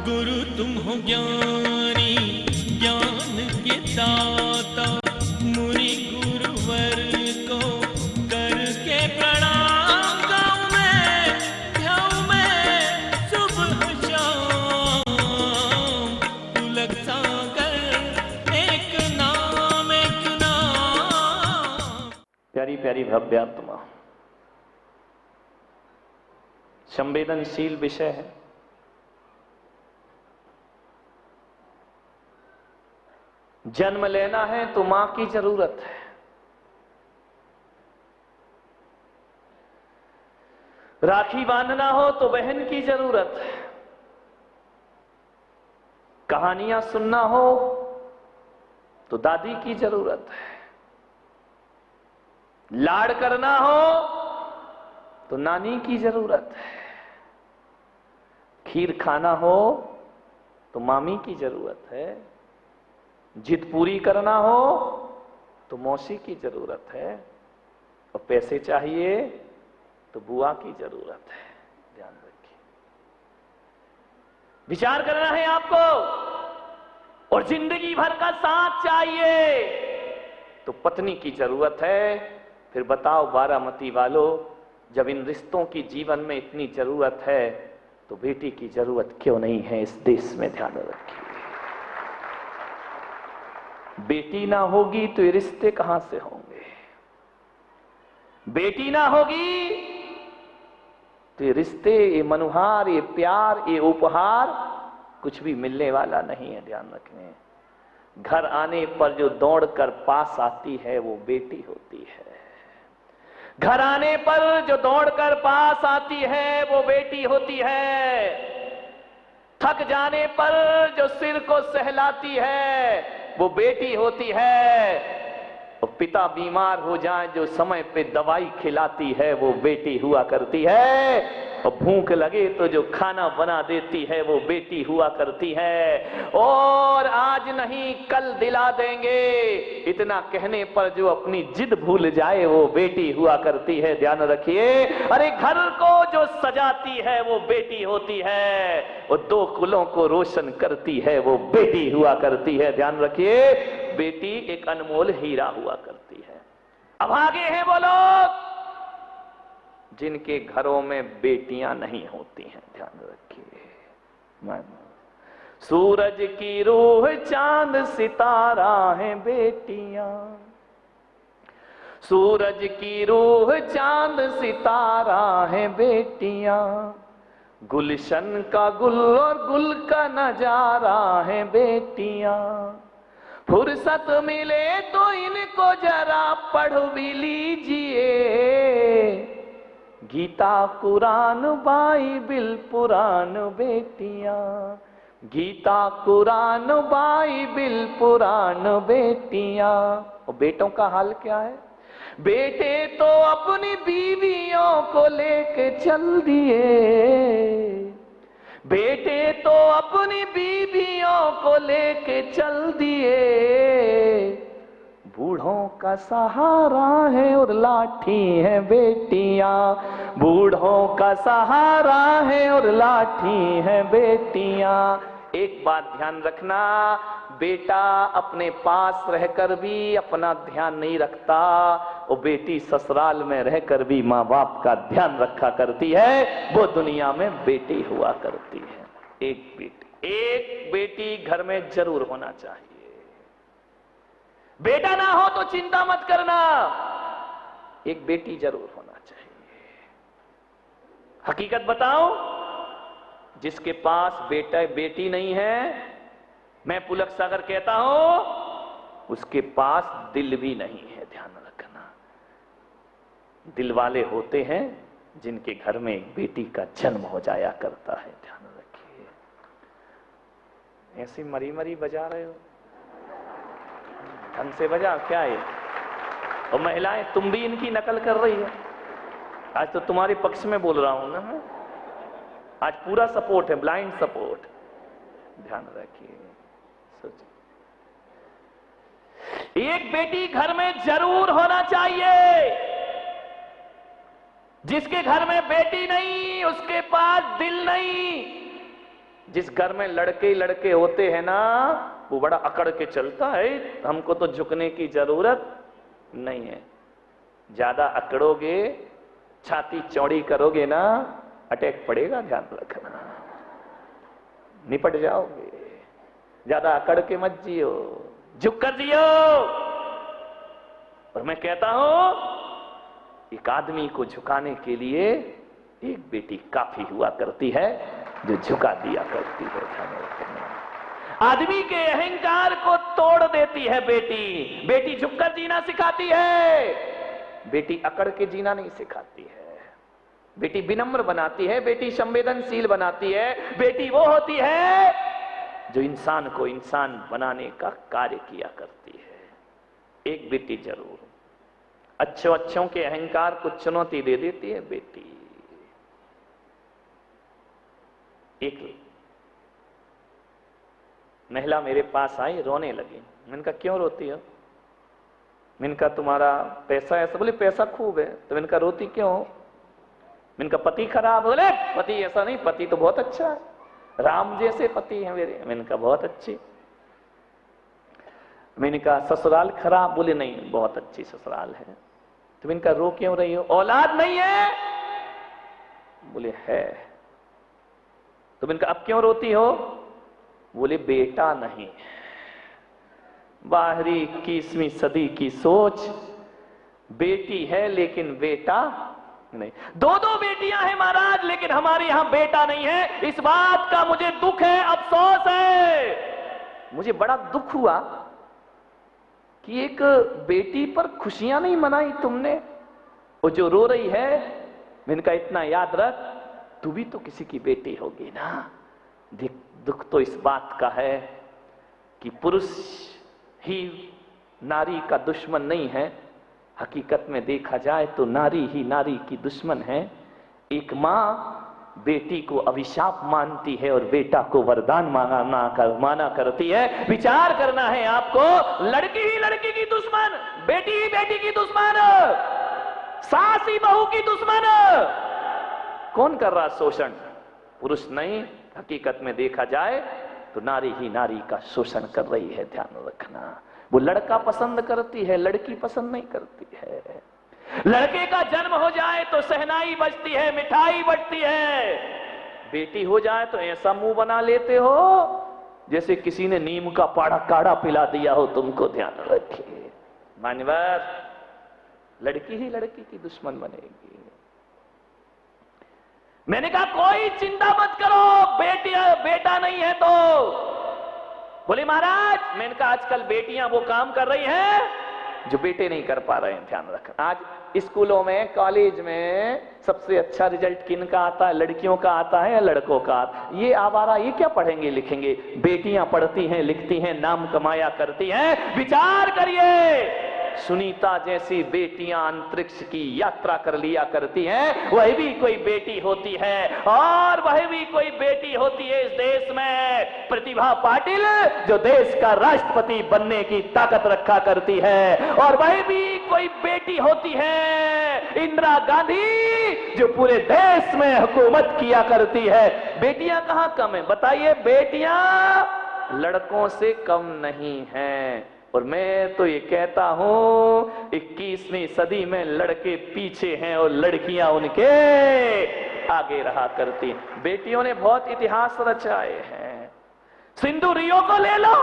गुरु तुम हो ज्ञानी ज्ञान के दाता, मुनि गुरुवर को करके प्रणाम गाऊं मैं सुबह शाम। पुलक सागर एक नाम एक नाम। प्यारी प्यारी भव्य आत्मा, संवेदनशील विषय है। जन्म लेना है तो मां की जरूरत है, राखी बांधना हो तो बहन की जरूरत है, कहानियां सुनना हो तो दादी की जरूरत है, लाड़ करना हो तो नानी की जरूरत है, खीर खाना हो तो मामी की जरूरत है, जिद पूरी करना हो तो मौसी की जरूरत है, और पैसे चाहिए तो बुआ की जरूरत है। ध्यान रखिए, विचार करना है आपको। और जिंदगी भर का साथ चाहिए तो पत्नी की जरूरत है। फिर बताओ बारामती वालों, जब इन रिश्तों की जीवन में इतनी जरूरत है तो बेटी की जरूरत क्यों नहीं है इस देश में? ध्यान रखिए, बेटी ना होगी तो ये रिश्ते कहां से होंगे? बेटी ना होगी तो ये रिश्ते, ये मनुहार, ये प्यार, ये उपहार कुछ भी मिलने वाला नहीं है। ध्यान रखने, घर आने पर जो दौड़कर पास आती है वो बेटी होती है। घर आने पर जो दौड़कर पास आती है वो बेटी होती है। थक जाने पर जो सिर को सहलाती है वो बेटी होती है। और पिता बीमार हो जाए जो समय पे दवाई खिलाती है वो बेटी हुआ करती है। और भूख लगे तो जो खाना बना देती है वो बेटी हुआ करती है। और आज नहीं कल दिला देंगे, इतना कहने पर जो अपनी जिद भूल जाए वो बेटी हुआ करती है। ध्यान रखिए, अरे घर को जो सजाती है वो बेटी होती है, और दो कुलों को रोशन करती है वो बेटी हुआ करती है। ध्यान रखिए, बेटी एक अनमोल हीरा हुआ करती है। अब आगे हैं वो लोग जिनके घरों में बेटियां नहीं होती हैं। ध्यान रखिए, सूरज की रूह चांद सितारा है बेटियां, सूरज की रूह चांद सितारा है बेटियां, गुलशन का गुल और गुल का नजारा है बेटियां। फुर्सत मिले तो इनको जरा पढ़ भी लीजिए, गीता कुरान बाइबिल पुराण बेटियां, गीता कुरान बाइबिल पुराण बेटियां। और बेटों का हाल क्या है? बेटे तो अपनी बीवियों को लेके चल दिए, बेटे तो अपनी बीवियों को लेके चल दिए, बूढ़ों का सहारा है और लाठी है बेटियां, बूढ़ों का सहारा है और लाठी है बेटियां। एक बात ध्यान रखना, बेटा अपने पास रहकर भी अपना ध्यान नहीं रखता, और बेटी ससुराल में रहकर भी माँ बाप का ध्यान रखा करती है। वो दुनिया में बेटी हुआ करती है। एक बेटी घर में जरूर होना चाहिए। बेटा ना हो तो चिंता मत करना, एक बेटी जरूर होना चाहिए। हकीकत बताओ, जिसके पास बेटी नहीं है, मैं पुलक सागर कहता हूं उसके पास दिल भी नहीं है। ध्यान रखना, दिल वाले होते हैं जिनके घर में एक बेटी का जन्म हो जाया करता है। ध्यान रखिए, ऐसी मरी मरी बजा रहे हो, ढंग से बजा क्या है? और महिलाएं तुम भी इनकी नकल कर रही है। आज तो तुम्हारे पक्ष में बोल रहा हूं ना मैं, आज पूरा सपोर्ट है, ब्लाइंड सपोर्ट। ध्यान रखिए, सोचिए, एक बेटी घर में जरूर होना चाहिए। जिसके घर में बेटी नहीं उसके पास दिल नहीं। जिस घर में लड़के ही लड़के होते हैं ना, वो बड़ा अकड़ के चलता है, हमको तो झुकने की जरूरत नहीं है। ज्यादा अकड़ोगे, छाती चौड़ी करोगे ना, अटैक पड़ेगा, ध्यान रखना, निपट जाओगे। ज्यादा अकड़ के मत जियो, झुक कर जियो। और मैं कहता हूं, एक आदमी को झुकाने के लिए एक बेटी काफी हुआ करती है, जो झुका दिया करती है। ध्यान रखना, आदमी के अहंकार को तोड़ देती है बेटी। बेटी झुककर जीना सिखाती है, बेटी अकड़ के जीना नहीं सिखाती है। बेटी विनम्र बनाती है, बेटी संवेदनशील बनाती है। बेटी वो होती है जो इंसान को इंसान बनाने का कार्य किया करती है। एक बेटी जरूर, अच्छों के अहंकार को चुनौती दे देती है बेटी। एक महिला मेरे पास आई, रोने लगी। मैंने कहा क्यों रोती हो? मैंने कहा तुम्हारा पैसा ऐसा। बोले पैसा खूब है। तो मैंने कहा रोती क्यों? मैंने कहा पति खराब। बोले पति ऐसा नहीं, पति तो बहुत अच्छा है, राम जैसे पति हैं मेरे। मैंने कहा बहुत अच्छी। मैंने कहा ससुराल खराब? बोले नहीं, बहुत अच्छी ससुराल है। तो मैंने कहा रो क्यों रही हो? औलाद नहीं है? बोले है। तो मैंने कहा अब क्यों रोती हो? बोले बेटा नहीं। बाहरी 21वीं सदी की सोच, बेटी है लेकिन बेटा नहीं। दो बेटियां हैं महाराज, लेकिन हमारे यहां बेटा नहीं है। इस बात का मुझे दुख है, अफसोस है। मुझे बड़ा दुख हुआ कि एक बेटी पर खुशियां नहीं मनाई तुमने। वो जो रो रही है, मैंने कहा इतना याद रख, तू भी तो किसी की बेटी होगी ना। दुख तो इस बात का है कि पुरुष ही नारी का दुश्मन नहीं है। हकीकत में देखा जाए तो नारी ही नारी की दुश्मन है। एक मां बेटी को अभिशाप मानती है और बेटा को वरदान माना करती है। विचार करना है आपको, लड़की ही लड़की की दुश्मन, बेटी ही बेटी की दुश्मन, सास ही बहू की दुश्मन। कौन कर रहा शोषण? पुरुष नहीं, हकीकत में देखा जाए तो नारी ही नारी का शोषण कर रही है। ध्यान रखना, वो लड़का पसंद करती है, लड़की पसंद नहीं करती है। लड़के का जन्म हो जाए तो शहनाई बजती है, मिठाई बटती है। बेटी हो जाए तो ऐसा मुंह बना लेते हो जैसे किसी ने नीम का पाड़ा काढ़ा पिला दिया हो तुमको। ध्यान रखिए मान्यवर, लड़की ही लड़की की दुश्मन बनेगी। मैंने कहा कोई चिंता मत करो, बेटा नहीं है तो। बोले महाराज, मैंने कहा आजकल बेटियां वो काम कर रही हैं जो बेटे नहीं कर पा रहे हैं। ध्यान रखना, आज स्कूलों में, कॉलेज में सबसे अच्छा रिजल्ट किन का आता है? लड़कियों का आता है या लड़कों का? ये आवारा ये क्या पढ़ेंगे लिखेंगे? बेटियां पढ़ती हैं, लिखती हैं, नाम कमाया करती हैं। विचार करिए, सुनीता जैसी बेटियां अंतरिक्ष की यात्रा कर लिया करती हैं, वह भी कोई बेटी होती है। और वह भी कोई बेटी होती है इस देश में, प्रतिभा पाटिल, जो देश का राष्ट्रपति बनने की ताकत रखा करती है। और वह भी कोई बेटी होती है इंदिरा गांधी, जो पूरे देश में हुकूमत किया करती है। बेटियां कहां कम है बताइए? बेटियां लड़कों से कम नहीं हैं। और मैं तो ये कहता हूं 21वीं सदी में लड़के पीछे हैं और लड़कियां उनके आगे रहा करती। बेटियों ने बहुत इतिहास रचाए हैं। सिंधु रियो को ले लो,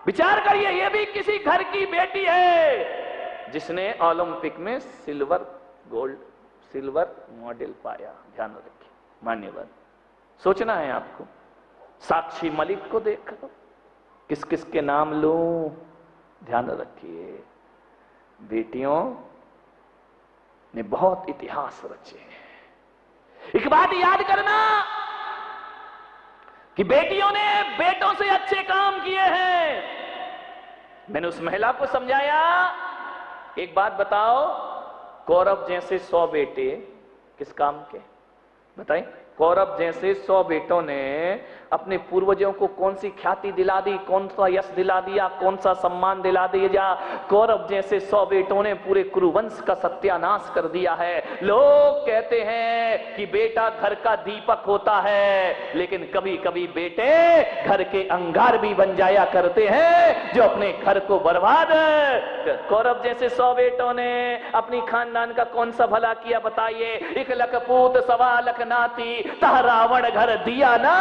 विचार करिए, ये भी किसी घर की बेटी है जिसने ओलंपिक में सिल्वर मेडल पाया। ध्यान रखिए मान्यवर, सोचना है आपको। साक्षी मलिक को देख लो, किस किस के नाम लूं? ध्यान रखिए, बेटियों ने बहुत इतिहास रचे हैं। एक बात याद करना कि बेटियों ने बेटों से अच्छे काम किए हैं। मैंने उस महिला को समझाया, एक बात बताओ, कौरव जैसे 100 बेटे किस काम के? बताइए, कौरव जैसे 100 बेटों ने अपने पूर्वजों को कौन सी ख्याति दिला दी, कौन सा यश दिला दिया, कौन सा सम्मान दिला दिया। कौरव जैसे 100 बेटों ने पूरे कुरुवंश का सत्यानाश कर दिया है। लोग कहते हैं कि बेटा घर का दीपक होता है, लेकिन कभी कभी बेटे घर के अंगार भी बन जाया करते हैं जो अपने घर को बर्बाद। कौरव जैसे 100 बेटों ने अपनी खानदान का कौन सा भला किया बताइए। 1 लख पूत 1.25 लख नाती तह रावण घर दिया ना।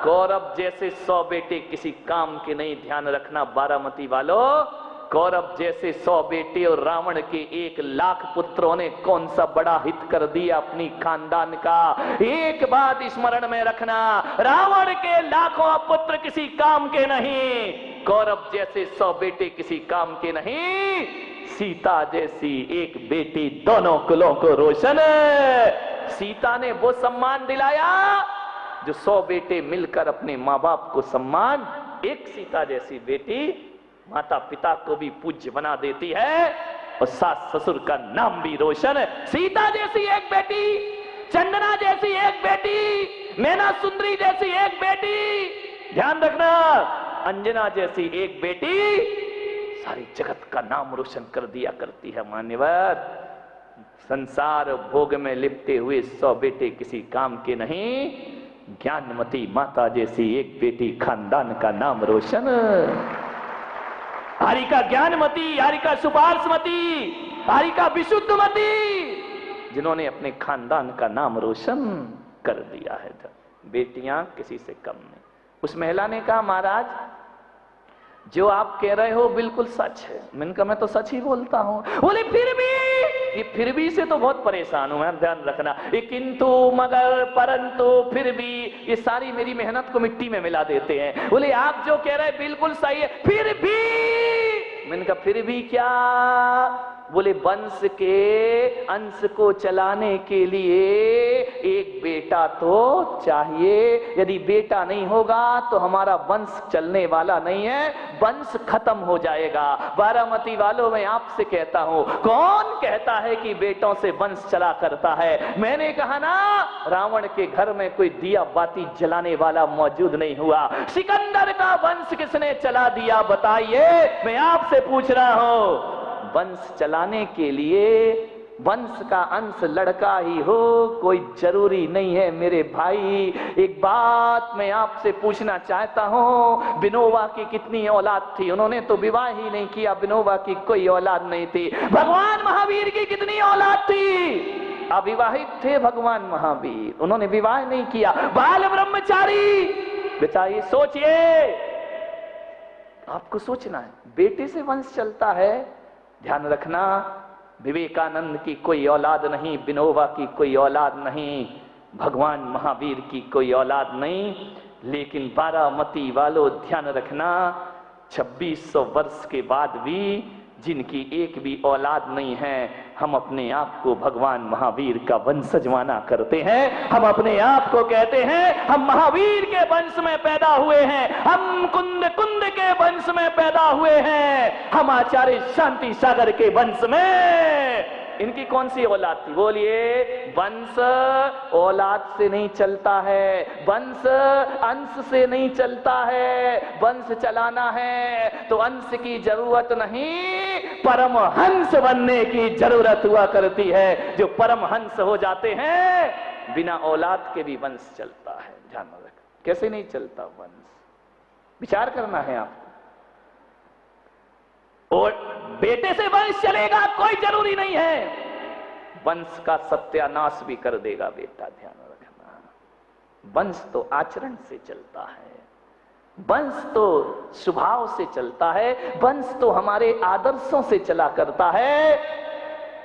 कौरव जैसे 100 बेटे किसी काम के नहीं, ध्यान रखना बारामती वालों। कौरव जैसे 100 बेटे और रावण के 1 लाख पुत्रों ने कौन सा बड़ा हित कर दिया अपनी खानदान का। एक बात स्मरण में रखना, रावण के लाखों पुत्र किसी काम के नहीं, कौरव जैसे 100 बेटे किसी काम के नहीं। सीता जैसी 1 बेटी दोनों कुलों को रोशन। सीता ने वो सम्मान दिलाया जो 100 बेटे मिलकर अपने माँ बाप को सम्मान। एक सीता जैसी बेटी माता पिता को भी पूज्य बना देती है और सास ससुर का नाम भी रोशन। सीता जैसी 1 बेटी, चंदना जैसी 1 बेटी, मैना सुंदरी जैसी 1 बेटी, ध्यान रखना अंजना जैसी 1 बेटी सारी जगत का नाम रोशन कर दिया करती है। मान्यवर, संसार भोग में लिपटे हुए 100 बेटे किसी काम के नहीं, ज्ञानमती माता जैसी 1 बेटी खानदान का नाम रोशन। हारिका ज्ञानमती, हारिका सुपार्श्वमती, हारिका विशुद्धमती, जिन्होंने अपने खानदान का नाम रोशन कर दिया है। बेटियां किसी से कम नहीं। उस महिला ने कहा महाराज जो आप कह रहे हो बिल्कुल सच है। मैंने कहा मैं तो सच ही बोलता हूं। बोले फिर भी, ये फिर भी से तो बहुत परेशान हूं मैं, ध्यान रखना। ये किंतु मगर परंतु फिर भी ये सारी मेरी मेहनत को मिट्टी में मिला देते हैं। बोले आप जो कह रहे हैं बिल्कुल सही है, फिर भी। मैंने कहा फिर भी क्या? बोले वंश के अंश को चलाने के लिए 1 बेटा तो चाहिए। यदि बेटा नहीं होगा तो हमारा वंश चलने वाला नहीं है, वंश खत्म हो जाएगा। बारामती वालों मैं आपसे कहता हूं, कौन कहता है कि बेटों से वंश चला करता है? मैंने कहा ना, रावण के घर में कोई दिया बाती जलाने वाला मौजूद नहीं हुआ। सिकंदर का वंश किसने चला दिया बताइए? मैं आपसे पूछ रहा हूं। वंश चलाने के लिए वंश का अंश लड़का ही हो कोई जरूरी नहीं है मेरे भाई। एक बात मैं आपसे पूछना चाहता हूं, विनोबा की कितनी औलाद थी? उन्होंने तो विवाह ही नहीं किया, विनोबा की कोई औलाद नहीं थी। भगवान महावीर की कितनी औलाद थी? अविवाहित थे भगवान महावीर, उन्होंने विवाह नहीं किया, बाल ब्रह्मचारी। बेटा ये सोचिए, आपको सोचना है, बेटे से वंश चलता है। ध्यान रखना, विवेकानंद की कोई औलाद नहीं, विनोबा की कोई औलाद नहीं, भगवान महावीर की कोई औलाद नहीं। लेकिन बारामती वालों ध्यान रखना, 2600 वर्ष के बाद भी जिनकी एक भी औलाद नहीं है, हम अपने आप को भगवान महावीर का वंशज माना करते हैं। हम अपने आप को कहते हैं हम महावीर के वंश में पैदा हुए हैं, हम कुंद के वंश में पैदा हुए हैं, हम आचार्य शांति सागर के वंश में। इनकी कौन सी औलाद थी? बोलिए। वंश औलाद से नहीं चलता है, वंश अंश से नहीं चलता है। वंश चलाना है तो अंश की जरूरत नहीं, परमहंस बनने की जरूरत हुआ करती है। जो परमहंस हो जाते हैं, बिना औलाद के भी वंश चलता है। ध्यान रख, कैसे नहीं चलता वंश, विचार करना है आपको। और बेटे से वंश चलेगा कोई जरूरी नहीं है, वंश का सत्यानाश भी कर देगा बेटा। ध्यान रखना, वंश तो आचरण से चलता है, वंश तो स्वभाव से चलता है, वंश तो हमारे आदर्शों से चला करता है।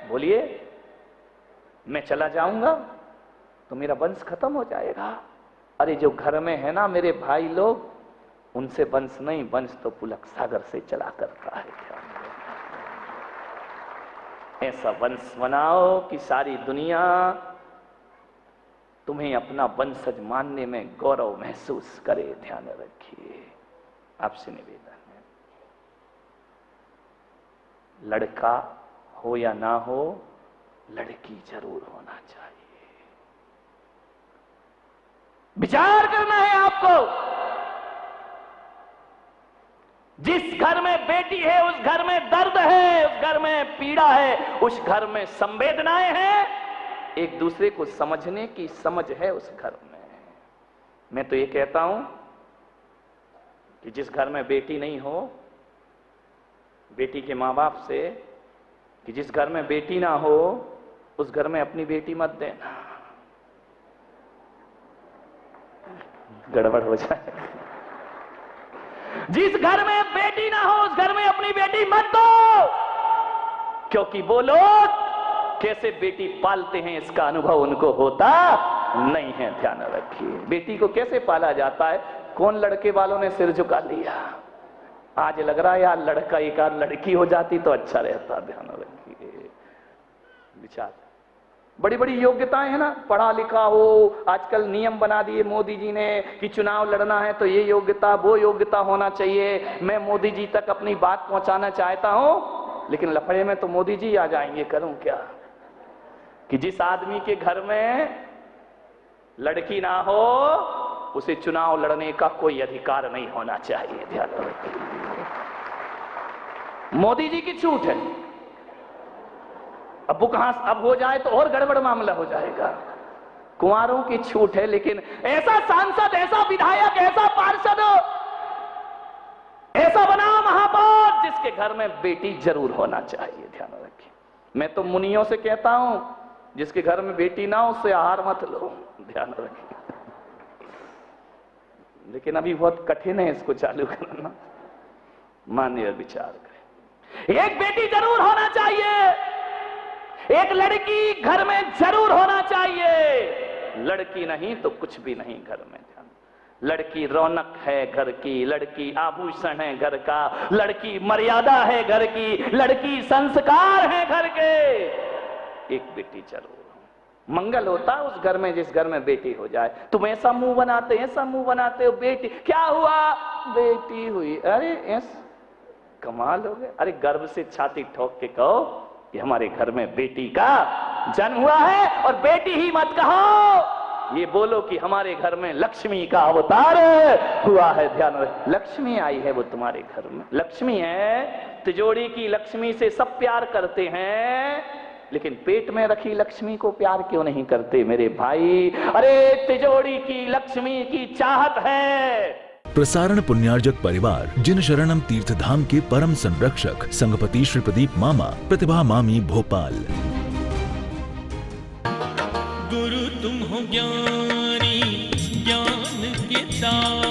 बोलिए, मैं चला जाऊंगा तो मेरा वंश खत्म हो जाएगा। अरे जो घर में है ना मेरे भाई लोग, उनसे वंश नहीं, वंश तो पुलक सागर से चला करता है। ऐसा वंश बनाओ कि सारी दुनिया तुम्हें अपना वंशज मानने में गौरव महसूस करे। ध्यान रखिए, आपसे निवेदन है, लड़का हो या ना हो, लड़की जरूर होना चाहिए। विचार करना है आपको। जिस घर में बेटी है उस घर में दर्द है, उस घर में पीड़ा है, उस घर में संवेदनाएं हैं, एक दूसरे को समझने की समझ है उस घर में। मैं तो ये कहता हूं कि जिस घर में बेटी नहीं हो, बेटी के मां बाप से कि जिस घर में बेटी ना हो उस घर में अपनी बेटी मत देना, गड़बड़ हो जाए। जिस घर में बेटी ना हो उस घर में अपनी बेटी मत दो, क्योंकि वो लोग कैसे बेटी पालते हैं इसका अनुभव उनको होता नहीं है। ध्यान रखिए, बेटी को कैसे पाला जाता है, कौन लड़के वालों ने सिर झुका लिया। आज लग रहा है यार लड़का एक आध लड़की हो जाती तो अच्छा रहता। ध्यान रखिए, विचार, बड़ी बड़ी योग्यताएं है ना, पढ़ा लिखा हो, आजकल नियम बना दिए मोदी जी ने कि चुनाव लड़ना है तो ये योग्यता वो योग्यता होना चाहिए। मैं मोदी जी तक अपनी बात पहुंचाना चाहता हूं, लेकिन लफड़े में तो मोदी जी आ जाएंगे। करूं क्या कि जिस आदमी के घर में लड़की ना हो उसे चुनाव लड़ने का कोई अधिकार नहीं होना चाहिए। ध्यान रखिए, मोदी जी की छूट है। अब वो कहां अब हो जाए तो और गड़बड़ मामला हो जाएगा। कुंवारों की छूट है, लेकिन ऐसा सांसद, ऐसा विधायक, ऐसा पार्षद, ऐसा बना महापौर जिसके घर में बेटी जरूर होना चाहिए। ध्यान रखिए, मैं तो मुनियों से कहता हूं जिसके घर में बेटी ना हो उससे आहार मत लो। ध्यान रखिए, लेकिन अभी बहुत कठिन है इसको चालू करना। माननीय विचार करें, एक बेटी जरूर होना चाहिए, एक लड़की घर में जरूर होना चाहिए। लड़की नहीं तो कुछ भी नहीं घर में। ध्यान, लड़की रौनक है घर की, लड़की आभूषण है घर का, लड़की मर्यादा है घर की, लड़की संस्कार है घर के। एक बेटी जरूर हो, मंगल होता है उस घर में जिस घर में बेटी हो जाए। तुम ऐसा मुंह बनाते, ऐसा मुंह बनाते हो, बेटी क्या हुआ, बेटी हुई, अरे ऐस कमाल हो गया। अरे गर्व से छाती ठोक के कहो कि हमारे घर में बेटी का जन्म हुआ है, और बेटी ही मत कहो, ये बोलो कि हमारे घर में लक्ष्मी का अवतार हुआ है। ध्यान रखो, लक्ष्मी आई है वो तुम्हारे घर में, लक्ष्मी है। तिजोरी की लक्ष्मी से सब प्यार करते हैं, लेकिन पेट में रखी लक्ष्मी को प्यार क्यों नहीं करते मेरे भाई। अरे तिजोरी की लक्ष्मी की चाहत है। प्रसारण पुण्यार्जक परिवार जिन शरणम तीर्थ धाम के परम संरक्षक संघपति श्री प्रदीप मामा, प्रतिभा मामी, भोपाल। गुरु तुम हो ज्ञानी, ज्ञान के साथ